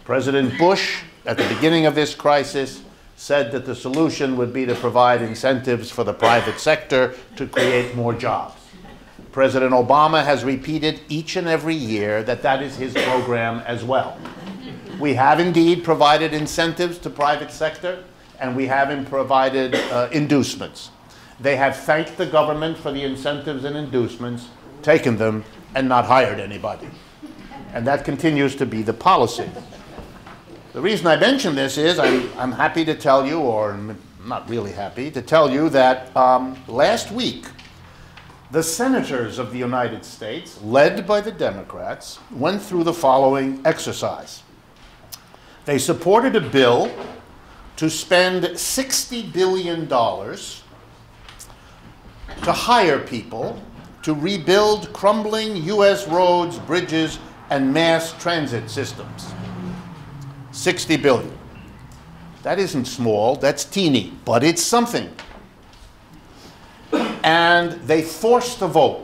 President Bush, at the beginning of this crisis, said that the solution would be to provide incentives for the private sector to create more jobs. President Obama has repeated each and every year that that is his program as well. We have indeed provided incentives to private sector, and we have provided inducements. They have thanked the government for the incentives and inducements, taken them, and not hired anybody. And that continues to be the policy. The reason I mention this is I'm happy to tell you, or not really happy, to tell you that last week, the senators of the United States, led by the Democrats, went through the following exercise. They supported a bill to spend $60 billion to hire people to rebuild crumbling U.S. roads, bridges, and mass transit systems. $60 billion. That isn't small, that's teeny, but it's something. And they forced a vote.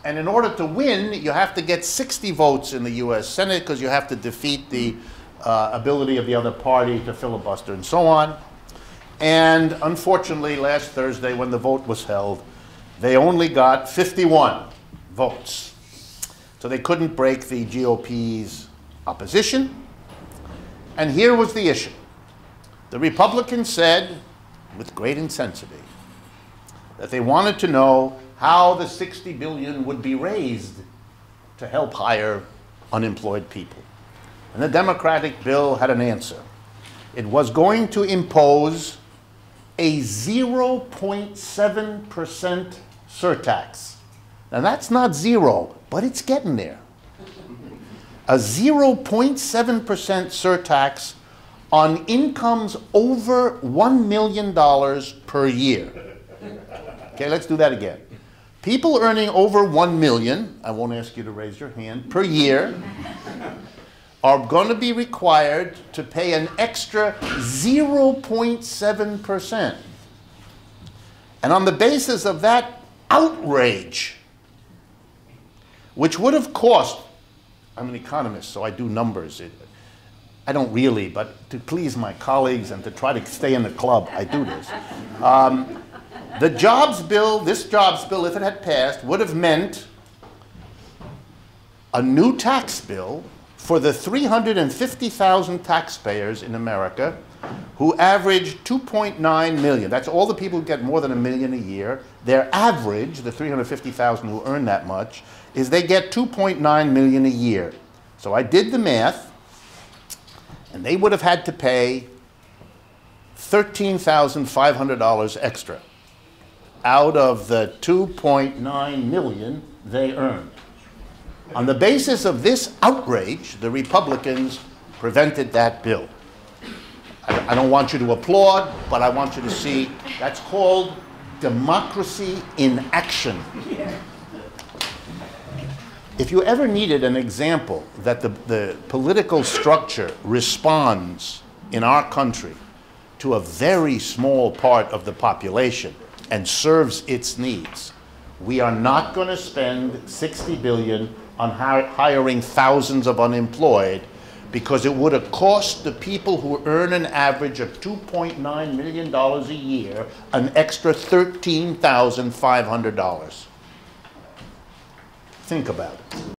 And in order to win, you have to get 60 votes in the U.S. Senate because you have to defeat the ability of the other party to filibuster and so on. And unfortunately, last Thursday, when the vote was held, they only got 51 votes. So they couldn't break the GOP's opposition. And here was the issue. The Republicans said, with great intensity, that they wanted to know how the $60 billion would be raised to help hire unemployed people. And the Democratic bill had an answer. It was going to impose a 0.7% surtax. Now that's not zero, but it's getting there. A 0.7% surtax on incomes over $1 million per year. Okay, let's do that again. People earning over $1 million, I won't ask you to raise your hand, per year, are going to be required to pay an extra 0.7%. And on the basis of that outrage, which would have cost, I'm an economist, so I do numbers. I don't really, but to please my colleagues and to try to stay in the club, I do this. The jobs bill, this jobs bill, if it had passed, would have meant a new tax bill for the 350,000 taxpayers in America who average 2.9 million. That's all the people who get more than $1 million a year. Their average, the 350,000 who earn that much, is they get 2.9 million a year. So I did the math, and they would have had to pay $13,500 extra out of the 2.9 million they earned. On the basis of this outrage, the Republicans prevented that bill. I don't want you to applaud, but I want you to see that's called democracy in action. If you ever needed an example that the political structure responds in our country to a very small part of the population and serves its needs, we are not going to spend $60 billion on hiring thousands of unemployed, because it would have cost the people who earn an average of $2.9 million a year an extra $13,500. Think about it.